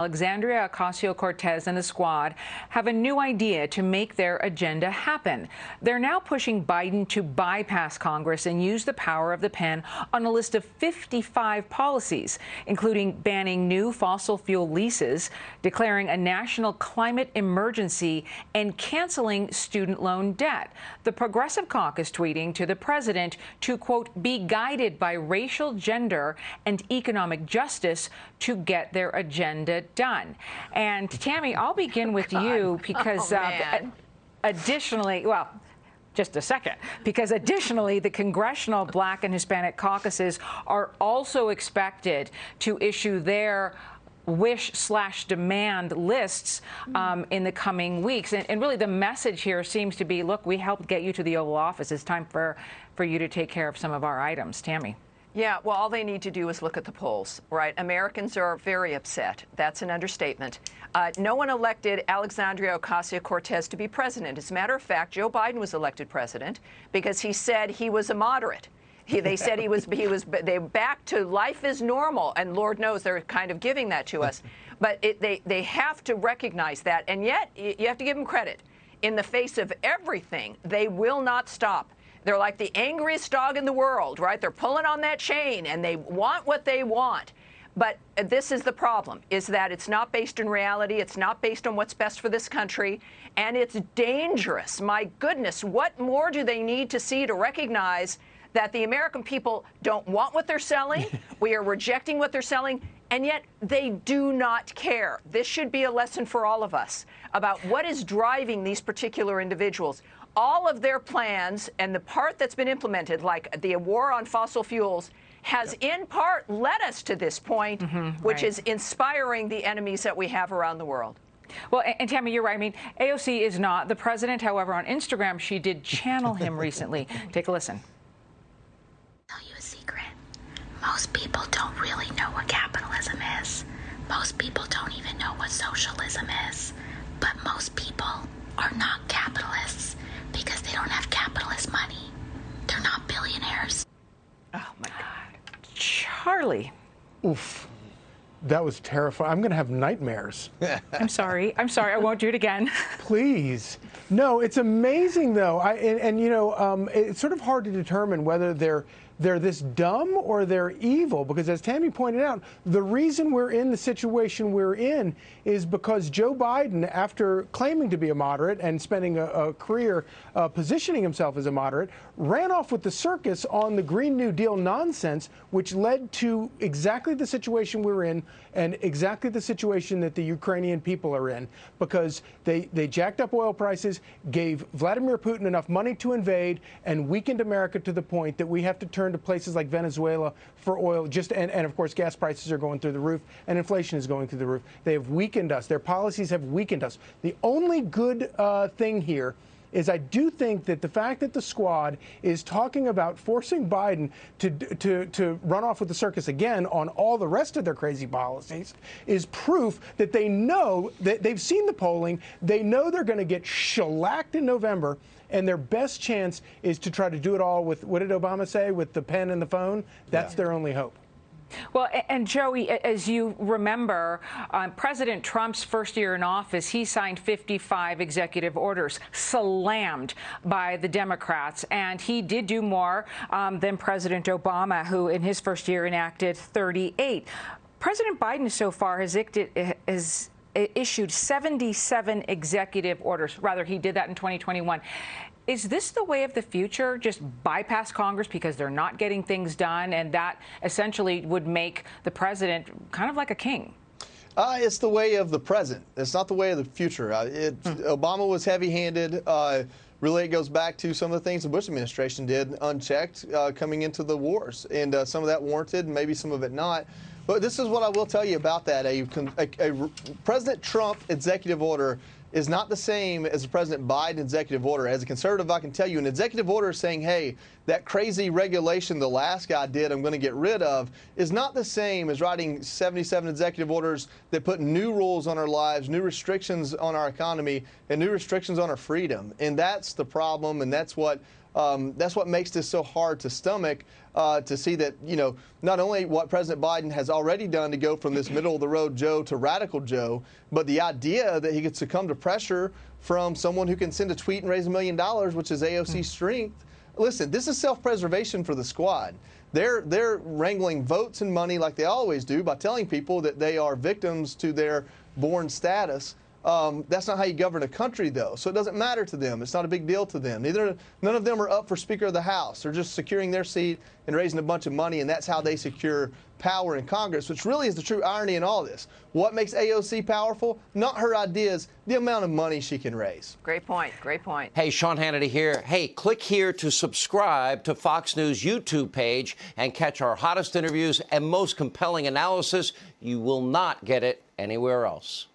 Alexandria Ocasio-Cortez and the squad have a new idea to make their agenda happen. They're now pushing Biden to bypass Congress and use the power of the pen on a list of 55 policies, including banning new fossil fuel leases, declaring a national climate emergency, and canceling student loan debt. The Progressive Caucus tweeting to the president to, quote, be guided by racial, gender, and economic justice to get their agenda done. And Tammy, I'll begin with you because additionally, well, just a second, because additionally, the Congressional Black and Hispanic caucuses are also expected to issue their wish/demand lists in the coming weeks. And really the message here seems to be, look, we helped get you to the Oval Office. It's time for you to take care of some of our items. Tammy. Yeah, well, all they need to do is look at the polls, right? Americans are very upset. That's an understatement. No one elected Alexandria Ocasio-Cortez to be president. As a matter of fact, Joe Biden was elected president because he said he was a moderate. They said they back to life is normal, and Lord knows they're kind of giving that to us. But they have to recognize that, and yet you have to give them credit. In the face of everything, they will not stop. They're like the angriest dog in the world, right? They're pulling on that chain, and they want what they want. But this is the problem, is that it's not based in reality. It's not based on what's best for this country, and it's dangerous. My goodness, what more do they need to see to recognize that the American people don't want what they're selling? We are rejecting what they're selling, and yet they do not care. This should be a lesson for all of us about what is driving these particular individuals. All of their plans and the part that's been implemented, like the war on fossil fuels, has in part led us to this point, which is inspiring the enemies that we have around the world. Well, and Tammy, you're right. I mean, AOC is not the president. However, on Instagram, she did channel him recently. Take a listen. I'll tell you a secret. Most people don't really know what capitalism is. Most people don't even know what socialism is. But most people are not capitalists because they don't have capitalist money. They're not billionaires. Oh, my God. Charlie. Oof. That was terrifying. I'm going to have nightmares. I'm sorry. I won't do it again. Please. No, it's amazing, though. You know, it's sort of hard to determine whether they're this dumb or they're evil, because as Tammy pointed out, the reason we're in the situation we're in is because Joe Biden, after claiming to be a moderate and spending a career positioning himself as a moderate, ran off with the circus on the Green New Deal nonsense, which led to exactly the situation we're in and exactly the situation that the Ukrainian people are in, because they jacked up oil prices, gave Vladimir Putin enough money to invade, and weakened America to the point that we have to turn to places like Venezuela for oil. And of course, gas prices are going through the roof, and inflation is going through the roof. They have weakened us. Their policies have weakened us. The only good thing here is I do think that the fact that the squad is talking about forcing Biden to run off with the circus again on all the rest of their crazy policies is proof that they know that they've seen the polling. They know they're going to get shellacked in November, and their best chance is to try to do it all with, what did Obama say, with the pen and the phone? That's their only hope. Well, and Joey, as you remember, President Trump's first year in office, he signed 55 executive orders, slammed by the Democrats. And he did do more than President Obama, who in his first year enacted 38. President Biden so far has issued 77 executive orders. Rather, he did that in 2021. Is this the way of the future? Just bypass Congress because they're not getting things done, and that essentially would make the president kind of like a king? It's the way of the present. It's not the way of the future. Obama was heavy-handed. Really, it goes back to some of the things the Bush administration did unchecked coming into the wars, and some of that warranted, maybe some of it not. But this is what I will tell you about that. A President Trump executive order is not the same as a President Biden executive order. As a conservative, I can tell you an executive order saying, hey, that crazy regulation the last guy did I'm going to get rid of is not the same as writing 77 executive orders that put new rules on our lives, new restrictions on our economy, and new restrictions on our freedom. And that's the problem, and that's what That's what makes this so hard to stomach, to see that, not only what President Biden has already done to go from this middle-of-the-road Joe to radical Joe, but the idea that he could succumb to pressure from someone who can send a tweet and raise $1 million, which is AOC's strength. Listen, this is self-preservation for the squad. They're wrangling votes and money like they always do by telling people that they are victims to their born status. That's not how you govern a country, though. So it doesn't matter to them. It's not a big deal to them. None of them are up for Speaker of the House. They're just securing their seat and raising a bunch of money, and that's how they secure power in Congress, which really is the true irony in all this. What makes AOC powerful? Not her ideas, the amount of money she can raise. Great point. Great point. Hey, Sean Hannity here. Hey, click here to subscribe to Fox News YouTube page and catch our hottest interviews and most compelling analysis. You will not get it anywhere else.